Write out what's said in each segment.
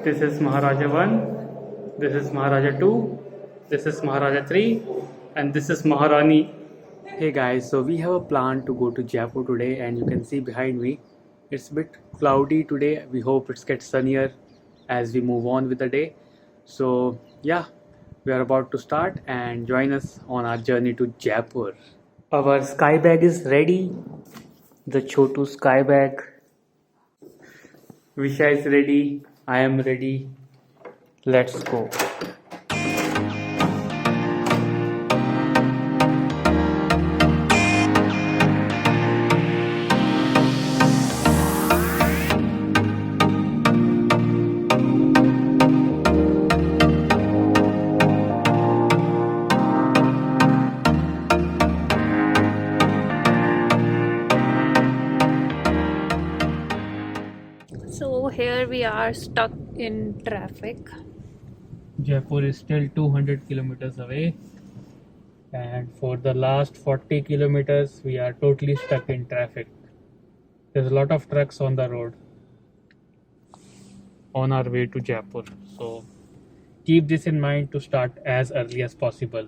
This is Maharaja 1, this is Maharaja 2, this is Maharaja 3, and this is Maharani. Hey guys, so we have a plan to go to Jaipur today, and you can see behind me it's a bit cloudy today. We hope it gets sunnier as we move on with the day. So yeah, we are about to start, and join us on our journey to Jaipur. Our sky bag is ready, the Chotu sky bag. Visha is ready, I am ready. Let's go. So here we are stuck in traffic. Jaipur is still 200 kilometers away, and for the last 40 kilometers we are totally stuck in traffic. There's a lot of trucks on the road on our way to Jaipur, so keep this in mind to start as early as possible.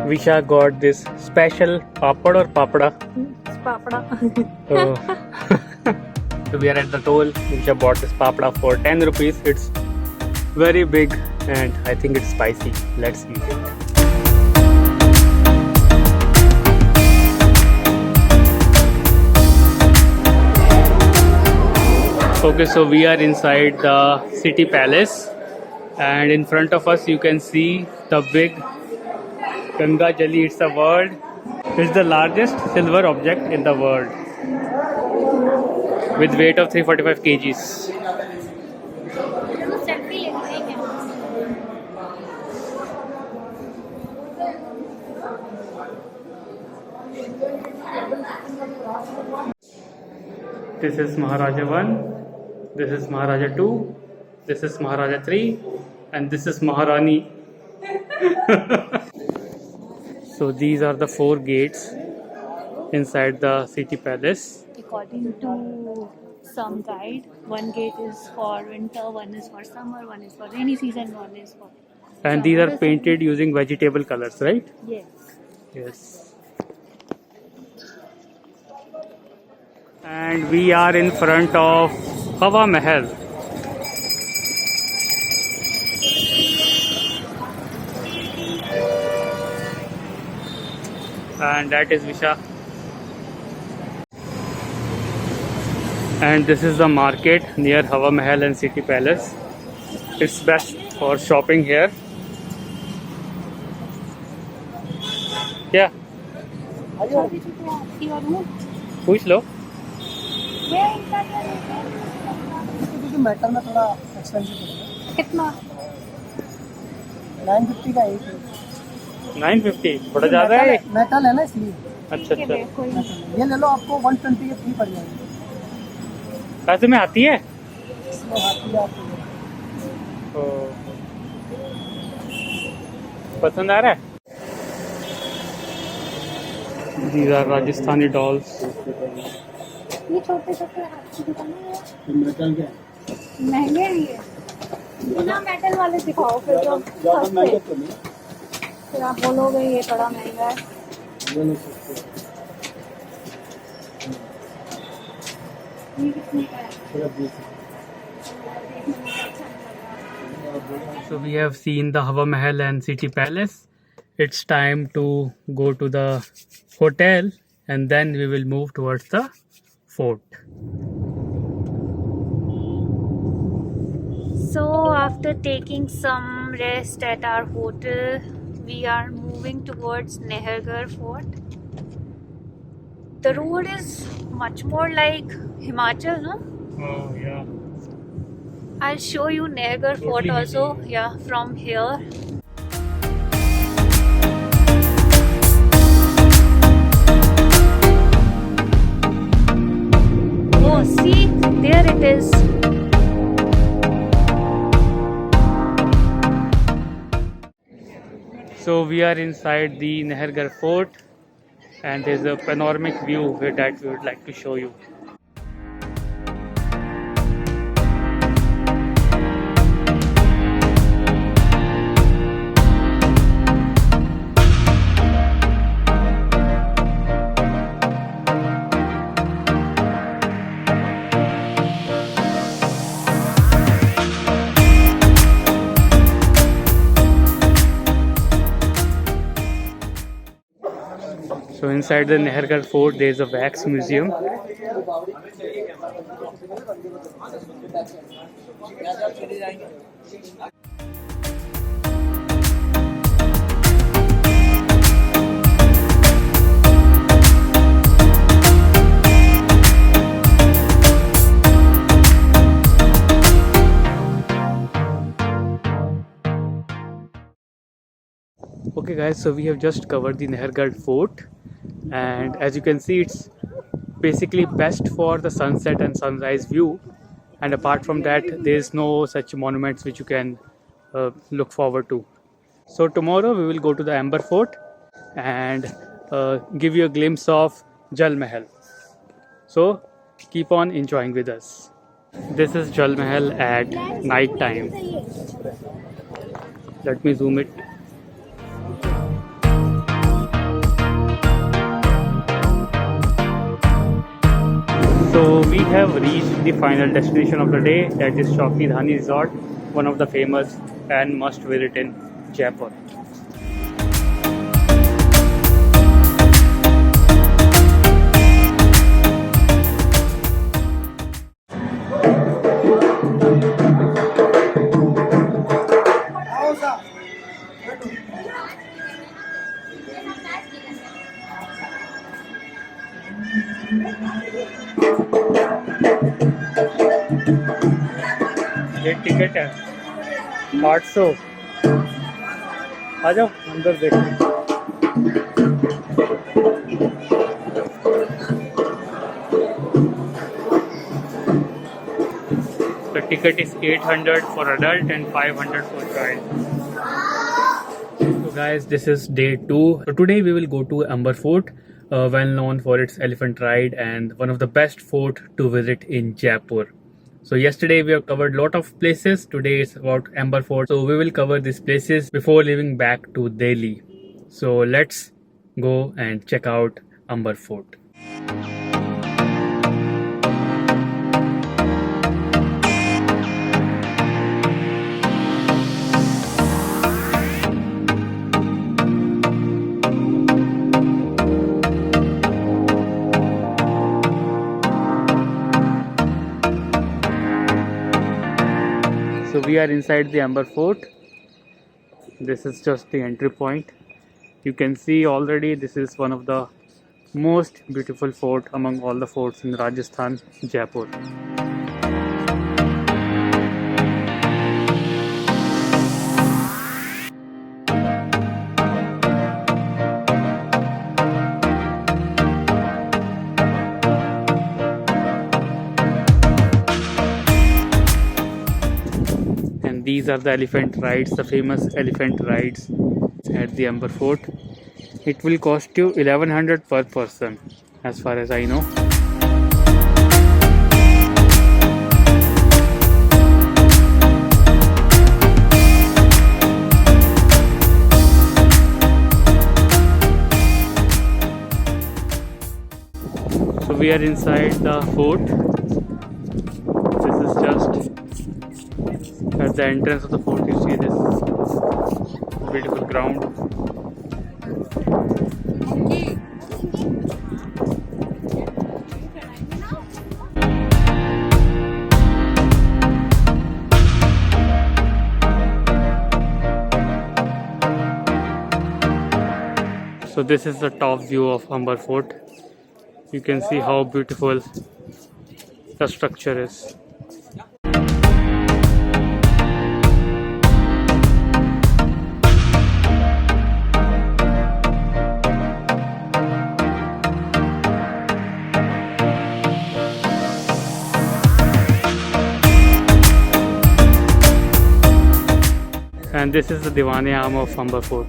Visha got this special papad or papada. It's papada. So we are at the toll. Visha bought this papada for 10 rupees. It's very big and I think it's spicy. Let's eat it. Okay, so we are inside the city palace, and in front of us you can see the big Ganga Jali. It's the world. It's the largest silver object in the world with weight of 345 kgs. This is Maharaja 1, this is Maharaja 2, this is Maharaja 3, and this is Maharani. So these are the 4 gates inside the city palace. According to some guide, one gate is for winter, one is for summer, one is for rainy season, one is for And these are painted using vegetable colors, right? Yes. Yes. And we are in front of Hawa Mahal. And that is Visha. And this is the market near Hawa Mahal and City Palace. It's best for shopping here. Yeah, पूछ लो. Metal में थोड़ा expensive पड़ेगा. कितना? 950 का एक 950 थोड़ा ज़्यादा है. मेटल है ना, इसलिए. अच्छा अच्छा. ये ले लो, आपको 120 के फ्री पड़ जाएंगे. पैसे में आती है. इसमें आती है आपको. पसंद आ रहा है. These are Rajasthani dolls. ये छोटे छोटे हाथ की दुकानें हैं. मेटल क्या महंगे भी है. बिना मेटल वाले दिखाओ फिर तो सस्ते. फिर आप बोलोगे ये बड़ा महंगा है. ये कितने का है? So we have seen the Hawa Mahal and City Palace. It's time to go to the hotel, and then we will move towards the fort. So after taking some rest at our hotel, we are moving towards Nahargarh Fort. The road is much more like Himachal, no? Oh yeah. I'll show you Nahargarh Fort Totally also, busy. yeah, from here. Oh, see, there it is. So we are inside the Nahargarh Fort, and there's a panoramic view that we would like to show you. So inside the Nahargarh Fort, there is a wax museum. Okay guys, so we have just covered the Nahargarh Fort, and as you can see, it's basically best for the sunset and sunrise view, and apart from that there is no such monuments which you can look forward to. So tomorrow we will go to the Amber Fort and give you a glimpse of Jal Mahal. So keep on enjoying with us. This is Jal Mahal at night time. Let me zoom it. So we have reached the final destination of the day, that is Chowki Dhani Resort, one of the famous and must visit in Jaipur. ये ticket है 800. आ जाओ अंदर देखो. The ticket is 800 for adult and 500 for child. So guys, this is day 2. So today we will go to Amber Fort, well known for its elephant ride and one of the best fort to visit in Jaipur. So yesterday we have covered lot of places. Today is about Amber Fort. So we will cover these places before leaving back to Delhi. So let's go and check out Amber Fort. So we are inside the Amber Fort. This is just the entry point. You can see already this is one of the most beautiful fort among all the forts in Rajasthan, Jaipur. These are the elephant rides, the famous elephant rides at the Amber Fort. It will cost you 1100 per person, as far as I know. So we are inside the fort. This is just at the entrance of the fort. You see this beautiful ground. So this is the top view of Amber Fort. You can see how beautiful the structure is. And this is the Diwane Am of Amber Fort.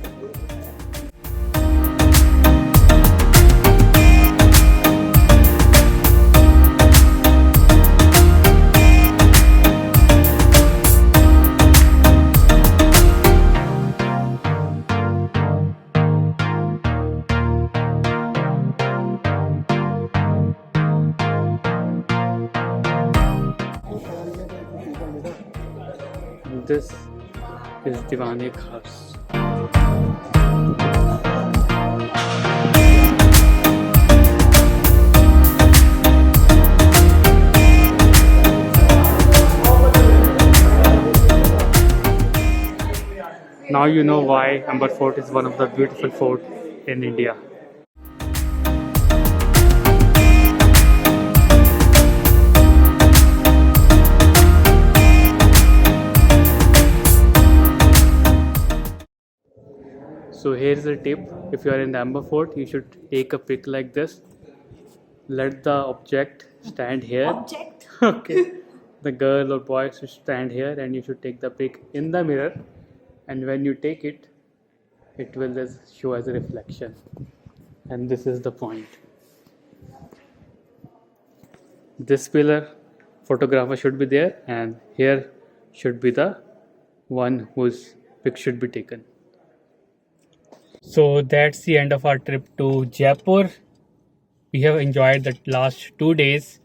this is Diwane Khas. Now you know why Amber Fort is one of the beautiful fort in India. So here's a tip: if you are in the Amber Fort, you should take a pic like this. Let the object stand here. Object. Okay. The girl or boy should stand here, and you should take the pic in the mirror. And when you take it, it will just show as a reflection. And this is the point. This pillar, photographer should be there, and here should be the one whose pic should be taken. So that's the end of our trip to Jaipur. We have enjoyed the last 2 days,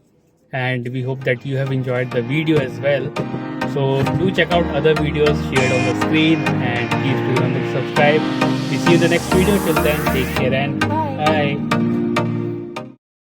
and we hope that you have enjoyed the video as well. So do check out other videos shared on the screen, and please do remember to subscribe. We see you in the next video. Till then, take care and bye.